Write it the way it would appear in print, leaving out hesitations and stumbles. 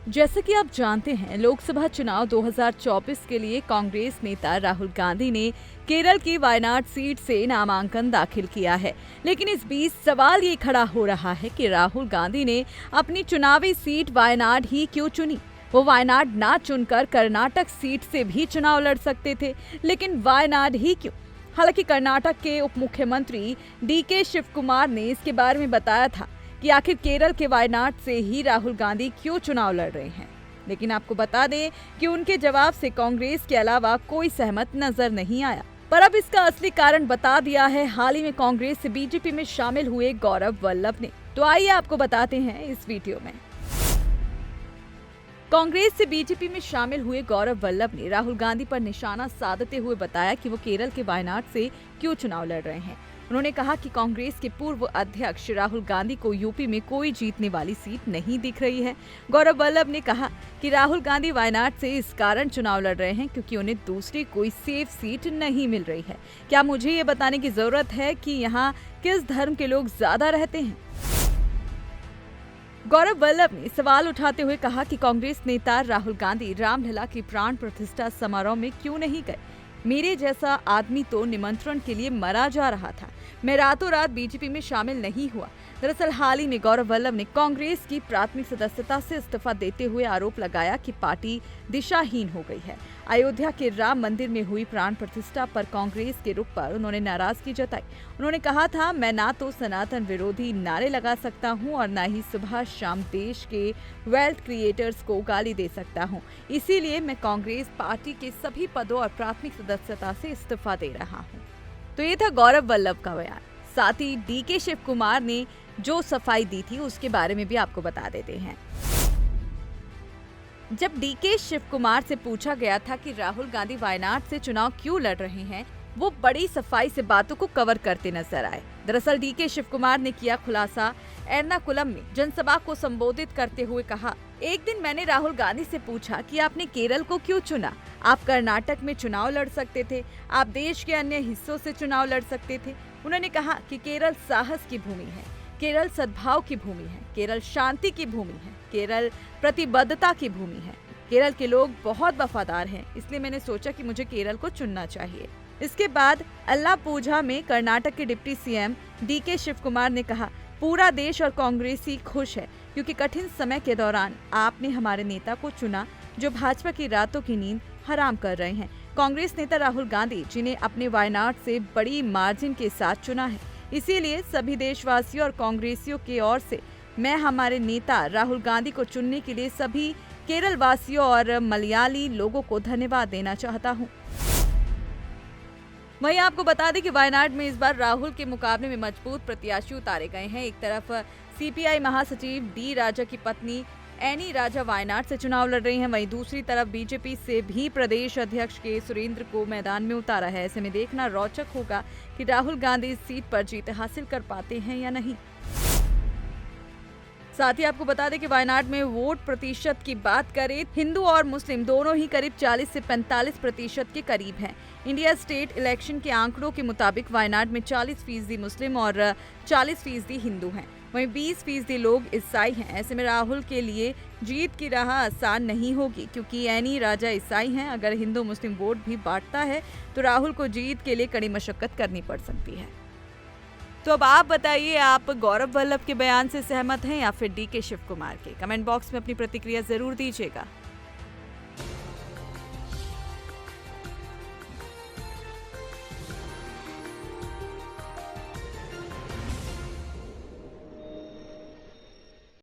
जैसे कि आप जानते हैं, लोकसभा चुनाव 2024 के लिए कांग्रेस नेता राहुल गांधी ने केरल की वायनाड सीट से नामांकन दाखिल किया है। लेकिन इस बीच सवाल ये खड़ा हो रहा है कि राहुल गांधी ने अपनी चुनावी सीट वायनाड ही क्यों चुनी। वो वायनाड ना चुनकर कर्नाटक सीट से भी चुनाव लड़ सकते थे, लेकिन वायनाड ही क्यों? हालांकि कर्नाटक के उप मुख्यमंत्री DK शिव कुमार ने इसके बारे में बताया था कि आखिर केरल के वायनाड से ही राहुल गांधी क्यों चुनाव लड़ रहे हैं। लेकिन आपको बता दें कि उनके जवाब से कांग्रेस के अलावा कोई सहमत नजर नहीं आया। पर अब इसका असली कारण बता दिया है हाल ही में कांग्रेस से बीजेपी में शामिल हुए गौरव वल्लभ ने। तो आइए आपको बताते हैं इस वीडियो में। कांग्रेस से बीजेपी में शामिल हुए गौरव वल्लभ ने राहुल गांधी पर निशाना साधते हुए बताया कि वो केरल के वायनाड से क्यों चुनाव लड़ रहे हैं। उन्होंने कहा कि कांग्रेस के पूर्व अध्यक्ष राहुल गांधी को यूपी में कोई जीतने वाली सीट नहीं दिख रही है। गौरव वल्लभ ने कहा कि राहुल गांधी वायनाड से इस कारण चुनाव लड़ रहे हैं क्योंकि उन्हें दूसरी कोई सेफ सीट नहीं मिल रही है। क्या मुझे ये बताने की जरूरत है कि यहाँ किस धर्म के लोग ज्यादा रहते हैं? गौरव वल्लभ ने सवाल उठाते हुए कहा कि कांग्रेस नेता राहुल गांधी रामलला की प्राण प्रतिष्ठा समारोह में क्यों नहीं गए। मेरे जैसा आदमी तो निमंत्रण के लिए मरा जा रहा था। मैं रातों रात बीजेपी में शामिल नहीं हुआ। दरअसल हाल ही में गौरव वल्लभ ने कांग्रेस की प्राथमिक सदस्यता से इस्तीफा देते हुए आरोप लगाया कि पार्टी दिशाहीन हो गई है। अयोध्या के राम मंदिर में हुई प्राण प्रतिष्ठा पर कांग्रेस के रुख पर उन्होंने नाराजगी जताई। उन्होंने कहा था, मैं ना तो सनातन विरोधी नारे लगा सकता हूं और ना ही सुबह शाम देश के वेल्थ क्रिएटर्स को गाली दे सकता हूं। इसीलिए मैं कांग्रेस पार्टी के सभी पदों और प्राथमिक सदस्यता से इस्तीफा दे रहा हूं। तो ये था गौरव वल्लभ का बयान। साथ ही DK शिव कुमार ने जो सफाई दी थी उसके बारे में भी आपको बता देते हैं। जब DK शिव कुमार से पूछा गया था कि राहुल गांधी वायनाड से चुनाव क्यों लड़ रहे हैं, वो बड़ी सफाई से बातों को कवर करते नजर आए। दरअसल DK शिव कुमार ने किया खुलासा। एर्नाकुलम में जनसभा को संबोधित करते हुए कहा, एक दिन मैंने राहुल गांधी से पूछा कि आपने केरल को क्यों चुना? आप कर्नाटक में चुनाव लड़ सकते थे, आप देश के अन्य हिस्सों से चुनाव लड़ सकते थे। उन्होंने कहा कि केरल साहस की भूमि है, केरल सद्भाव की भूमि है, केरल शांति की भूमि है, केरल प्रतिबद्धता की भूमि है। केरल के लोग बहुत वफादार हैं, इसलिए मैंने सोचा कि मुझे केरल को चुनना चाहिए। इसके बाद अल्लाह पूजा में कर्नाटक के deputy CM DK Shivakumar ने कहा, पूरा देश और कांग्रेसी खुश है क्योंकि कठिन समय के दौरान आपने हमारे नेता को चुना जो भाजपा की रातों की नींद हराम कर रहे हैं। कांग्रेस नेता राहुल गांधी, जिन्हें अपने वायनाड से बड़ी मार्जिन के साथ चुना है। इसीलिए सभी देशवासियों और कांग्रेसियों की ओर से मैं हमारे नेता राहुल गांधी को चुनने के लिए सभी केरल वासियों और मलयाली लोगों को धन्यवाद देना चाहता हूं। वहीं आपको बता दें कि वायनाड में इस बार राहुल के मुकाबले में मजबूत प्रत्याशी उतारे गए हैं। एक तरफ CPI महासचिव D राजा की पत्नी एनी राजा वायनाड से चुनाव लड़ रही हैं, वहीं दूसरी तरफ बीजेपी से भी प्रदेश अध्यक्ष के सुरेंद्र को मैदान में उतारा है। ऐसे में देखना रोचक होगा कि राहुल गांधी इस सीट पर जीत हासिल कर पाते हैं या नहीं। साथ ही आपको बता दें कि वायनाड में वोट प्रतिशत की बात करें, हिंदू और मुस्लिम दोनों ही करीब 40 से 45% के करीब हैं। इंडिया स्टेट इलेक्शन के आंकड़ों के मुताबिक वायनाड में 40% मुस्लिम और 40% हिंदू हैं। वहीं 20% लोग ईसाई हैं। ऐसे में राहुल के लिए जीत की राह आसान नहीं होगी क्योंकि एनी राजा ईसाई हैं। अगर हिंदू मुस्लिम वोट भी बांटता है तो राहुल को जीत के लिए कड़ी मशक्कत करनी पड़ सकती है। तो अब आप बताइए, आप गौरव वल्लभ के बयान से सहमत हैं या फिर DK शिव कुमार के? कमेंट बॉक्स में अपनी प्रतिक्रिया जरूर दीजिएगा।